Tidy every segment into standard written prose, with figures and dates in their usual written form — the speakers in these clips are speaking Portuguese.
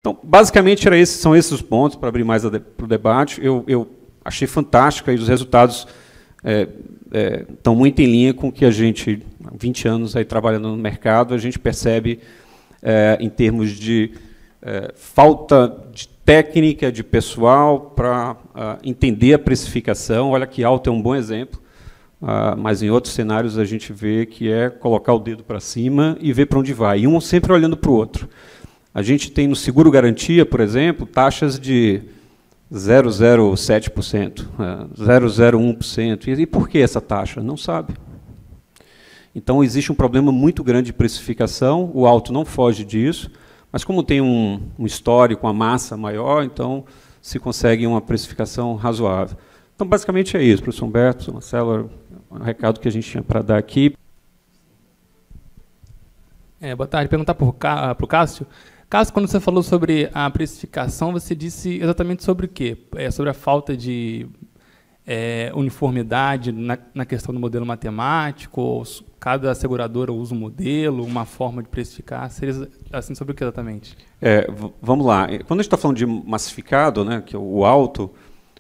Então, basicamente, são esses os pontos para abrir mais para o debate. Eu achei fantástico, aí os resultados estão muito em linha com o que a gente, há 20 anos aí trabalhando no mercado, a gente percebe em termos de falta de técnica, de pessoal, para entender a precificação. Olha que Alto é um bom exemplo, mas em outros cenários a gente vê que é colocar o dedo para cima e ver para onde vai, e um sempre olhando para o outro. A gente tem no seguro garantia, por exemplo, taxas de 0,07%, 0,01%. E por que essa taxa? Não sabe. Então, existe um problema muito grande de precificação, o Alto não foge disso, mas como tem um histórico, uma massa maior, então se consegue uma precificação razoável. Então, basicamente é isso, professor Humberto, Marcelo, o recado que a gente tinha para dar aqui. Boa tarde. Perguntar para o Cássio. Cássio, quando você falou sobre a precificação, você disse exatamente sobre o quê? Sobre a falta de uniformidade na questão do modelo matemático, ou cada seguradora usa um modelo, uma forma de precificar? Seria assim, sobre o que exatamente? Vamos lá. Quando a gente está falando de massificado, né, que é o alto,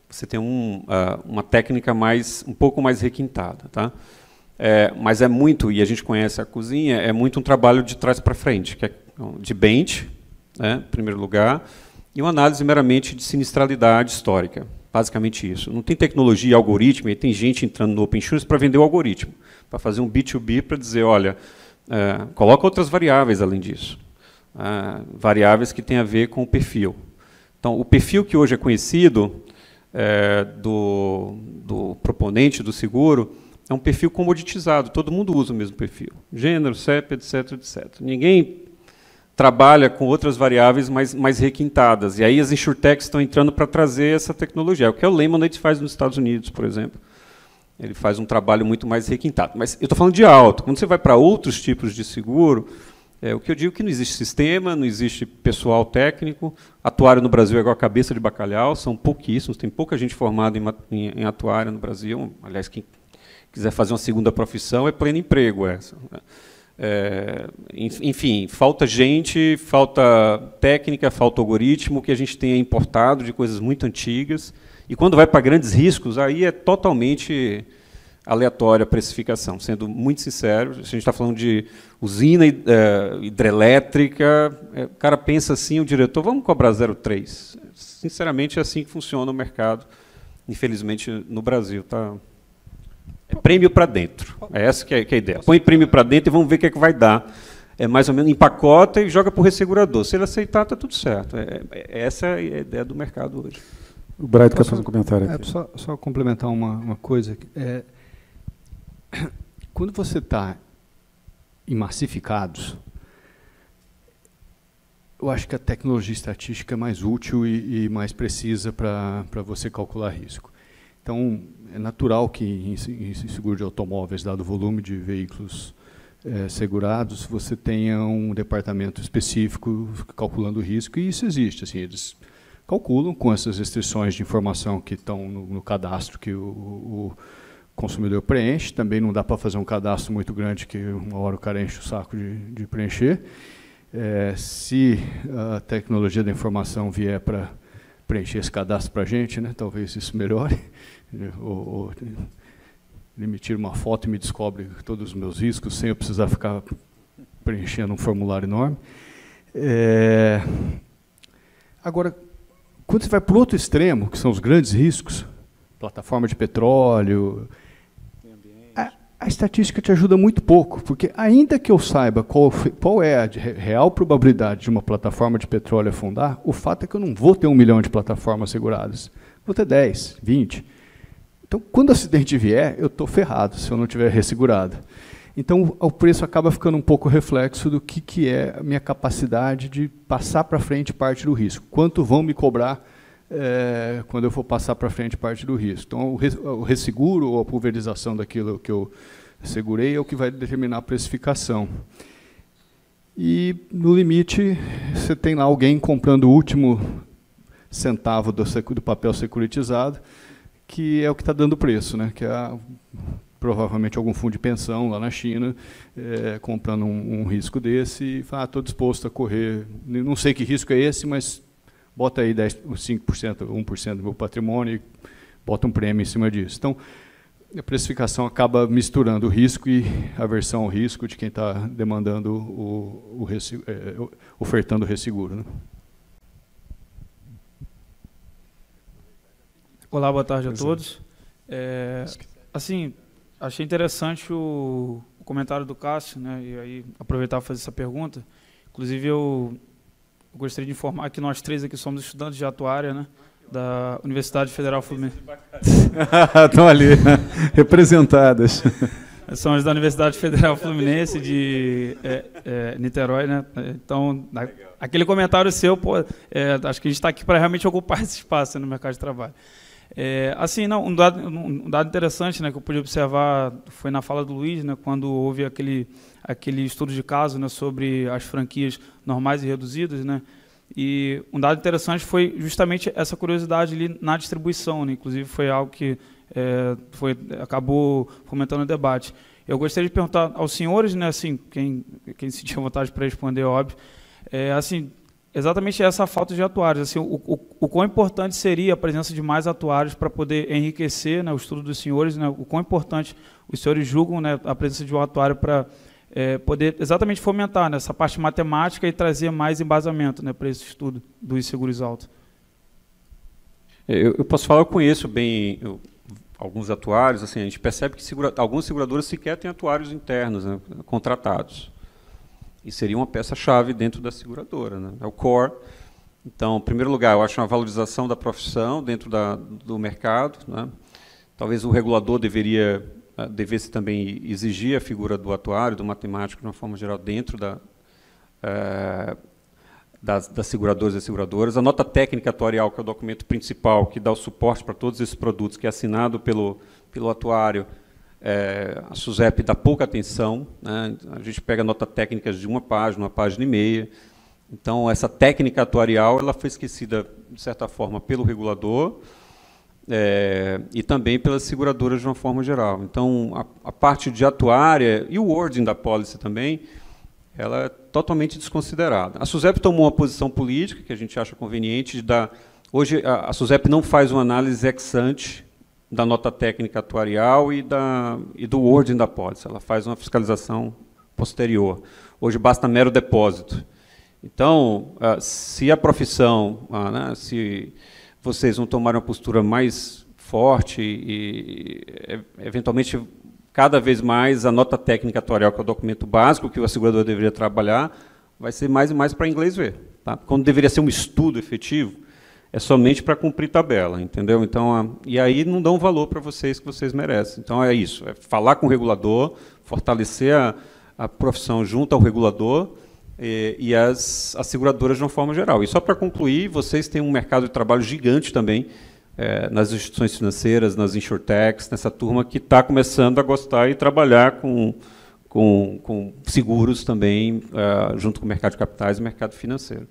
você tem uma técnica um pouco mais requintada. Tá? Mas é muito, e a gente conhece a cozinha, é muito um trabalho de trás para frente, que é de bench, né, em primeiro lugar, e uma análise meramente de sinistralidade histórica. Basicamente isso. Não tem tecnologia e algoritmo, e tem gente entrando no OpenShift para vender o algoritmo, para fazer um B2B, para dizer, olha, coloca outras variáveis além disso. Variáveis que têm a ver com o perfil. Então, o perfil que hoje é conhecido do proponente do seguro é um perfil comoditizado, todo mundo usa o mesmo perfil. Gênero, CEP, etc, etc. Ninguém trabalha com outras variáveis mais requintadas. E aí as insurtechs estão entrando para trazer essa tecnologia. É o que o Lemonade faz nos Estados Unidos, por exemplo. Ele faz um trabalho muito mais requintado. Mas eu estou falando de alto. Quando você vai para outros tipos de seguro, o que eu digo é que não existe sistema, não existe pessoal técnico. Atuário no Brasil é igual a cabeça de bacalhau, são pouquíssimos, tem pouca gente formada em atuário no Brasil. Aliás, quem quiser fazer uma segunda profissão é pleno emprego essa. Enfim, falta gente, falta técnica, falta algoritmo, que a gente tenha importado de coisas muito antigas. E quando vai para grandes riscos, aí é totalmente aleatória a precificação. Sendo muito sincero, se a gente está falando de usina hidrelétrica, o cara pensa assim, o diretor, vamos cobrar 0,3. Sinceramente, é assim que funciona o mercado, infelizmente, no Brasil. Tá? É prêmio para dentro. É essa que é a ideia. Põe prêmio para dentro e vamos ver o que é que vai dar. É mais ou menos empacota e joga para o ressegurador. Se ele aceitar, está tudo certo. Essa é a ideia do mercado hoje. O Bright quer fazer um comentário aqui. Só complementar uma coisa. Quando você está em massificados, eu acho que a tecnologia estatística é mais útil e mais precisa para você calcular risco. Então, é natural que em seguro de automóveis, dado o volume de veículos segurados, você tenha um departamento específico calculando o risco, e isso existe. Assim, eles calculam com essas restrições de informação que estão no cadastro que o consumidor preenche. Também não dá para fazer um cadastro muito grande, que uma hora o cara enche o saco de preencher. Se a tecnologia da informação vier para preencher esse cadastro para a gente, né, talvez isso melhore. Ou ele me tira uma foto e me descobre todos os meus riscos, sem eu precisar ficar preenchendo um formulário enorme. Agora, quando você vai para o outro extremo, que são os grandes riscos, plataforma de petróleo, a estatística te ajuda muito pouco, porque ainda que eu saiba qual é a real probabilidade de uma plataforma de petróleo afundar, o fato é que eu não vou ter 1 milhão de plataformas seguradas. Vou ter 10, 20. Então, quando o acidente vier, eu estou ferrado se eu não tiver ressegurado. Então, o preço acaba ficando um pouco reflexo do que é a minha capacidade de passar para frente parte do risco. Quanto vão me cobrar quando eu for passar para frente parte do risco. Então, o resseguro ou a pulverização daquilo que eu segurei é o que vai determinar a precificação. E, no limite, você tem lá alguém comprando o último centavo do papel securitizado, que é o que está dando preço, né? Que é provavelmente algum fundo de pensão lá na China, comprando um risco desse e fala, estou disposto a correr, não sei que risco é esse, mas bota aí 5%, 1% do meu patrimônio e bota um prêmio em cima disso. Então, a precificação acaba misturando o risco e a aversão ao risco de quem está demandando ofertando o resseguro, né? Olá, boa tarde a todos. Assim, achei interessante o comentário do Cássio, né? E aí aproveitar para fazer essa pergunta. Inclusive, eu gostaria de informar que nós três aqui somos estudantes de atuária, né? Da Universidade Federal Fluminense. Estão ali, representadas. Somos da Universidade Federal Fluminense de Niterói, né? Então, aquele comentário seu, pô, acho que a gente está aqui para realmente ocupar esse espaço no mercado de trabalho. Assim, não, um dado interessante, né, que eu pude observar foi na fala do Luiz, né, quando houve aquele estudo de caso, né, sobre as franquias normais e reduzidas, né, e um dado interessante foi justamente essa curiosidade ali na distribuição, né, inclusive foi algo que acabou fomentando o debate. Eu gostaria de perguntar aos senhores, né, assim, quem sentia vontade para responder, óbvio, assim, exatamente essa falta de atuários. Assim, o quão importante seria a presença de mais atuários para poder enriquecer, né, o estudo dos senhores, né, o quão importante os senhores julgam, né, a presença de um atuário para poder exatamente fomentar, né, essa parte matemática e trazer mais embasamento, né, para esse estudo dos seguros altos. Eu posso falar, eu conheço bem alguns atuários, assim, a gente percebe que algumas seguradoras sequer têm atuários internos, né, contratados. E seria uma peça-chave dentro da seguradora, né? É o core. Então, em primeiro lugar, eu acho uma valorização da profissão dentro do mercado, né? Talvez o regulador devesse também exigir a figura do atuário, do matemático, de uma forma geral, dentro das seguradoras e seguradoras. A nota técnica atuarial, que é o documento principal, que dá o suporte para todos esses produtos, que é assinado pelo atuário, a SUSEP dá pouca atenção, né? A gente pega nota técnicas de uma página e meia. Então, essa técnica atuarial ela foi esquecida, de certa forma, pelo regulador e também pelas seguradoras de uma forma geral. Então, a parte de atuária e o wording da policy também, ela é totalmente desconsiderada. A SUSEP tomou uma posição política, que a gente acha conveniente, de dar... Hoje, a SUSEP não faz uma análise ex ante da nota técnica atuarial e do wording da pólice. Ela faz uma fiscalização posterior. Hoje basta mero depósito. Então, se a profissão, né, se vocês não tomarem uma postura mais forte e, eventualmente, cada vez mais a nota técnica atuarial, que é o documento básico que o asegurador deveria trabalhar, vai ser mais e mais para inglês ver. Tá? Quando deveria ser um estudo efetivo, é somente para cumprir tabela, entendeu? Então, e aí não dão valor para vocês que vocês merecem. Então, é isso, é falar com o regulador, fortalecer a profissão junto ao regulador e as seguradoras de uma forma geral. E só para concluir, vocês têm um mercado de trabalho gigante também nas instituições financeiras, nas insurtechs, nessa turma que está começando a gostar e trabalhar com seguros também, junto com o mercado de capitais e o mercado financeiro.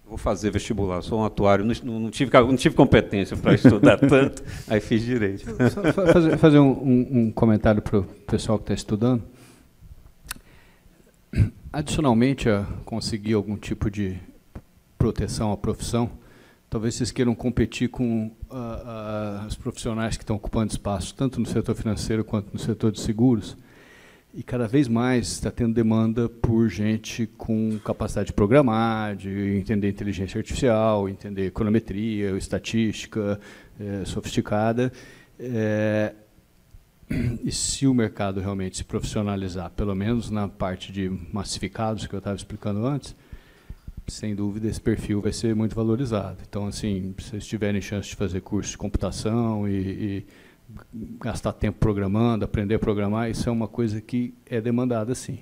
Vou fazer vestibular, sou um atuário, não tive competência para estudar tanto, aí fiz direito. Só fazer um comentário para o pessoal que está estudando. Adicionalmente a conseguir algum tipo de proteção à profissão, talvez vocês queiram competir com os profissionais que estão ocupando espaço, tanto no setor financeiro quanto no setor de seguros. E cada vez mais está tendo demanda por gente com capacidade de programar, de entender inteligência artificial, entender econometria, estatística sofisticada. E se o mercado realmente se profissionalizar, pelo menos na parte de massificados que eu estava explicando antes, sem dúvida esse perfil vai ser muito valorizado. Então, assim, se vocês tiverem chance de fazer curso de computação e gastar tempo programando, aprender a programar, isso é uma coisa que é demandada, sim.